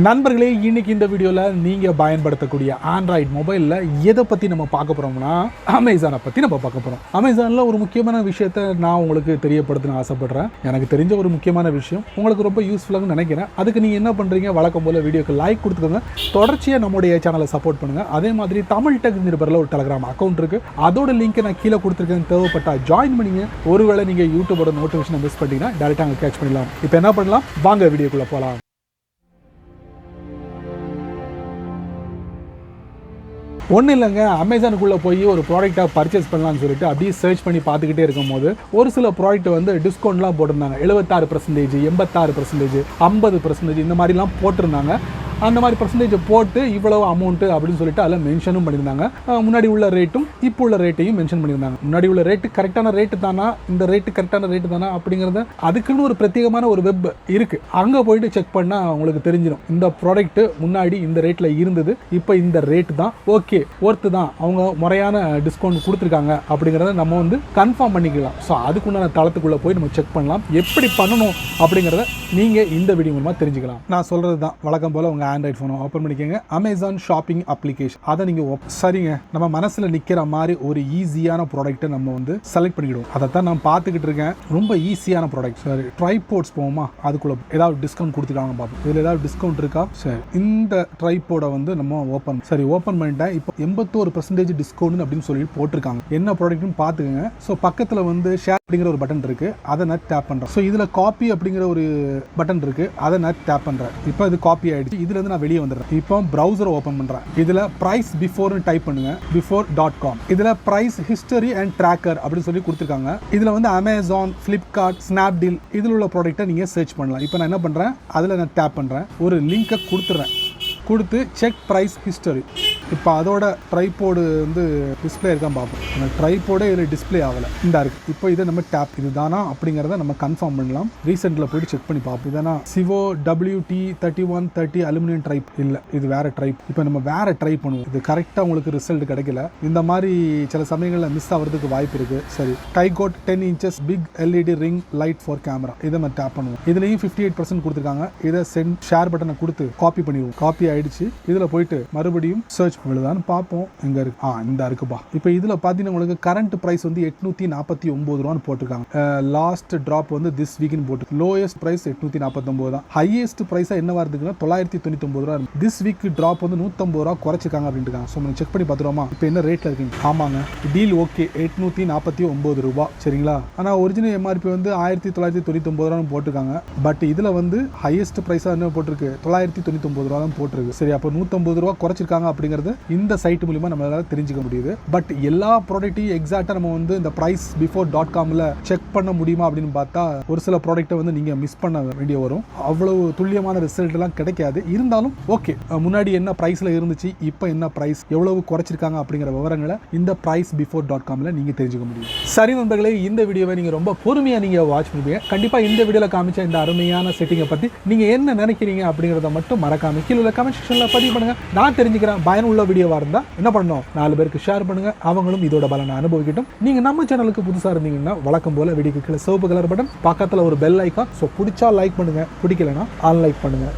நண்பர்களே, இன்னைக்கு இந்த வீடியோவில் நீங்கள் பயன்படுத்தக்கூடிய ஆண்ட்ராய்டு மொபைலில் எதை பற்றி நம்ம பார்க்க போகிறோம்னா அமேசானை பற்றி நம்ம பார்க்க போகிறோம். அமேசானில் ஒரு முக்கியமான விஷயத்தை நான் உங்களுக்கு தெரியப்படுத்தணும்னு ஆசைப்படுறேன். எனக்கு தெரிஞ்ச ஒரு முக்கியமான விஷயம் உங்களுக்கு ரொம்ப யூஸ்ஃபுல்லாக நினைக்கிறேன். அதுக்கு நீங்கள் என்ன பண்ணுறீங்க, வழக்கம் போல் வீடியோக்கு லைக் கொடுத்துக்கோங்க, தொடர்ச்சியாக நம்முடைய சேனலை சப்போர்ட் பண்ணுங்கள். அதே மாதிரி தமிழ் டெக் நிருபரில் ஒரு டெலிகிராம் அக்கௌண்ட் இருக்குது, அதோட லிங்க்கை நான் கீழே கொடுத்துருக்கேன். தேவைப்பட்டா ஜாயின் பண்ணிங்க. ஒருவேளை நீங்கள் யூடியூபோட நோட்டிஃபிகேஷனை மிஸ் பண்ணிட்டீங்கன்னா டேரெக்டாக அங்கே கேட்ச் பண்ணிடலாம். இப்போ என்ன பண்ணலாம், வாங்க வீடியோக்குள்ளே போகலாம். ஒன்றும் இல்லைங்க, அமேசானுக்குள்ளே போய் ஒரு ப்ராடக்டாக பர்ச்சேஸ் பண்ணலாம்னு சொல்லிட்டு அப்படியே சர்ச் பண்ணி பார்த்துக்கிட்டே இருக்கும் போது ஒரு சில ப்ராடக்ட் வந்து டிஸ்கவுண்ட்லாம் போட்டிருந்தாங்க. 76%, 86%, 50% இந்த மாதிரிலாம் போட்டிருந்தாங்க. அந்த மாதிரி பர்சன்டேஜ் போட்டு இவ்வளவு அமௌண்ட்டு அப்படின்னு சொல்லிட்டு அதில் மென்ஷனும் பண்ணியிருந்தாங்க. முன்னாடி உள்ள ரேட்டும் இப்போ உள்ள ரேட்டையும் மென்ஷன் பண்ணியிருந்தாங்க. முன்னாடி உள்ள ரேட்டு கரெக்டான ரேட்டு தானா, இந்த ரேட்டு கரெக்டான ரேட்டு தானா அப்படிங்கிறத அதுக்குன்னு ஒரு பிரத்யேகமான ஒரு வெப் இருக்குது. அங்கே போயிட்டு செக் பண்ணால் உங்களுக்கு தெரிஞ்சிடும். இந்த ப்ராடக்ட்டு முன்னாடி இந்த ரேட்டில் இருந்தது, இப்போ இந்த ரேட்டு தான், ஓகே ஒர்த்து தான், அவங்க முறையான டிஸ்கவுண்ட் கொடுத்துருக்காங்க அப்படிங்கிறத நம்ம வந்து கன்ஃபார்ம் பண்ணிக்கலாம். ஸோ அதுக்குண்டான தளத்துக்குள்ளே போய் நம்ம செக் பண்ணலாம். எப்படி பண்ணணும் அப்படிங்கிறத நீங்கள் இந்த வீடியோ மூலமாக தெரிஞ்சுக்கலாம். நான் சொல்கிறது தான் வழக்கம் போல் உங்கள் ஆண்ட்ராய்ட் ஃபோனை ஓப்பன் பண்ணிக்கோங்க. அமேசான் ஷாப்பிங் அப்ளிகேஷன் அதை நீங்கள் சரிங்க, நம்ம மனசில் நிற்கிற மாதிரி ஒரு ஈஸியான ப்ராடக்ட்டை நம்ம வந்து செலக்ட் பண்ணிக்கிடுவோம். அதை தான் நான் பார்த்துக்கிட்டு இருக்கேன். ரொம்ப ஈஸியான ப்ராடக்ட். சரி, ட்ரைபோர்ட்ஸ் போவோமா, அதுக்குள்ளே ஏதாவது டிஸ்கவுண்ட் கொடுத்துருக்காங்க பார்ப்போம். இதில் ஏதாவது டிஸ்கவுண்ட் இருக்கா? சரி, இந்த ட்ரைபோர்டை வந்து நம்ம ஓப்பன் பண்ணிட்டேன். இப்போ 81% டிஸ்கவுண்ட் அப்படின்னு சொல்லி போட்டிருக்காங்க. என்ன ப்ராடக்ட்னு பார்த்துக்கோங்க. ஸோ பக்கத்தில் வந்து ஷேர் அப்படிங்கிற ஒரு பட்டன் இருக்குது, அதை நான் டேப் பண்ணுறேன். ஸோ இதில் காப்பி அப்படிங்கிற ஒரு பட்டன் இருக்குது, அதை நான் டேப் பண்ணுறேன். இப்போ இது காப்பி ஆகிடுச்சு. இதில் நான் வெளியே வந்துடுறேன். இப்போ ப்ரௌசரை ஓப்பன் பண்றேன். இதுல பிரைஸ் பிஃபோர்னு டைப் பண்ணுங்க, before.com. இதுல பிரைஸ் ஹிஸ்டரி அண்ட் ட்ராக்கர் அப்படின்னு சொல்லி கொடுத்துருக்காங்க. இதுல வந்து அமேசான், பிளிப்கார்ட், ஸ்னாப்டீல் இதில் உள்ள ப்ராடக்ட்டை நீங்க சர்ச் பண்ணலாம். இப்போ நான் என்ன பண்றேன், அதுல நான் டேப் பண்றேன், ஒரு லிங்கை கொடுத்துறேன். கொடுத்து செக் ப்ரைஸ் ஹிஸ்டரி. இப்போ அதோட ட்ரைபோர்டு வந்து டிஸ்பிளே இருக்கான்னு பார்ப்போம். அந்த ட்ரைபோர்டே இதில் டிஸ்பிளே ஆகலை, இந்த இருக்குது. இப்போ இதை நம்ம டேப் இதுதானா அப்படிங்கிறத நம்ம கன்ஃபார்ம் பண்ணலாம். ரீசெண்டில் போயிட்டு செக் பண்ணி பார்ப்போம். இதனா சிவோ WT3130 அலுமினியம் ட்ரைப் இல்லை, இது வேறு ட்ரைப். இப்போ நம்ம வேறு ட்ரை பண்ணுவோம். இது கரெக்டாக உங்களுக்கு ரிசல்ட் கிடைக்கல. இந்த மாதிரி சில சமயங்களில் மிஸ் ஆகிறதுக்கு வாய்ப்பு இருக்குது. சரி, டைகோட் 10 inches big LED ring light for camera, இதை நம்ம டேப் பண்ணுவோம். இதுலேயும் 58% கொடுத்துருக்காங்க. இதை சென்ட் ஷேர் பட்டனை கொடுத்து காப்பி பண்ணிடுவோம். காப்பி ஆயிடுச்சு. இதில் போயிட்டு மறுபடியும் சர்ச் பண்ணுதான்னு பார்ப்போம். எங்கே இருக்கு? இந்த இருக்குப்பா. இப்போ இதில் பார்த்தீங்கன்னா உங்களுக்கு கரண்ட் ப்ரைஸ் வந்து 849 ரூபான்னு போட்டிருக்காங்க. லாஸ்ட் ட்ராப் வந்து திஸ் வீக்னு போட்டு, லோயஸ்ட் ப்ரைஸ் 849 தான். ஹையஸ்ட் ப்ரைஸாக என்ன வருதுன்னா 999 ரூபா. திஸ் வீக் ட்ராப் வந்து 150 ரூபா குறைச்சிருக்காங்க அப்படின்னு இருக்காங்க. ஸோ நம்ம செக் பண்ணி பார்த்துருவோமா இப்போ என்ன ரேட்டில் இருக்குங்க. ஆமாங்க, டீல் ஓகே, 849 ரூபா. சரிங்களா? ஆனால் ஒரிஜினல் எம்ஆர்பி வந்து 1999 ரூபான்னு போட்டிருக்காங்க. பட் இதில் வந்து ஹையஸ்ட் ப்ரைஸாக என்ன போட்டிருக்கு, 999 ரூபா தான் போட்டிருக்கு. சரி, அப்போ 150 ரூபா குறைச்சிருக்காங்க அப்படிங்கிறது இந்த சைட் மூலமா நம்மளால தெரிஞ்சுக்க முடியுது. பட் எல்லா ப்ராடக்ட்டையும் எக்ஸாக்டா நம்ம வந்து இந்த பிரைஸ் before.comல செக் பண்ண முடியுமா அப்படின்னு பார்த்தா ஒரு சில ப்ராடக்ட்டை வந்து நீங்க மிஸ் பண்ண வேண்டிய வரும். அவ்வளவு துல்லியமான ரிசல்ட் எல்லாம் கிடைக்காது. இருந்தாலும் ஓகே, முன்னாடி என்ன பிரைஸ்ல இருந்துச்சு, இப்போ என்ன பிரைஸ், எவ்வளவு குறைச்சிருக்காங்க அப்படிங்கிற விவரங்களை இந்த பிரைஸ் before.comல நீங்க தெரிஞ்சுக்க முடியும். சரி நண்பர்களே, இந்த வீடியோவை நீங்க ரொம்ப பொறுமையா நீங்க வாட்ச் பண்ணுவீங்க. கண்டிப்பா இந்த வீடியோல காமிச்ச இந்த அருமையான செட்டிங்கை பத்தி நீங்க என்ன நினைக்கிறீங்க அப்படிங்கறத மட்டும் மறக்காம கீழே உள்ள கமெண்ட் செக்ஷன்ல பதிவு பண்ணுங்க. நான் தெரிஞ்சுக்கிறேன். பயனுள்ள வீடியோவா இருந்தா என்ன பண்ணணும், 4 பேருக்கு ஷேர் பண்ணுங்க, அவங்களும் இதோட பலனை அனுபவிக்கட்டும். நீங்க நம்ம சேனலுக்கு புதுசா இருந்தீங்கன்னா வழக்கம் போல வீடியோக்கு கீழே சிவப்பு கலர் பட்டன், பக்கத்துல ஒரு பெல் ஐக்கான். ஸோ பிடிச்சா லைக் பண்ணுங்க, பிடிக்கலன்னா அன்லைக் பண்ணுங்க.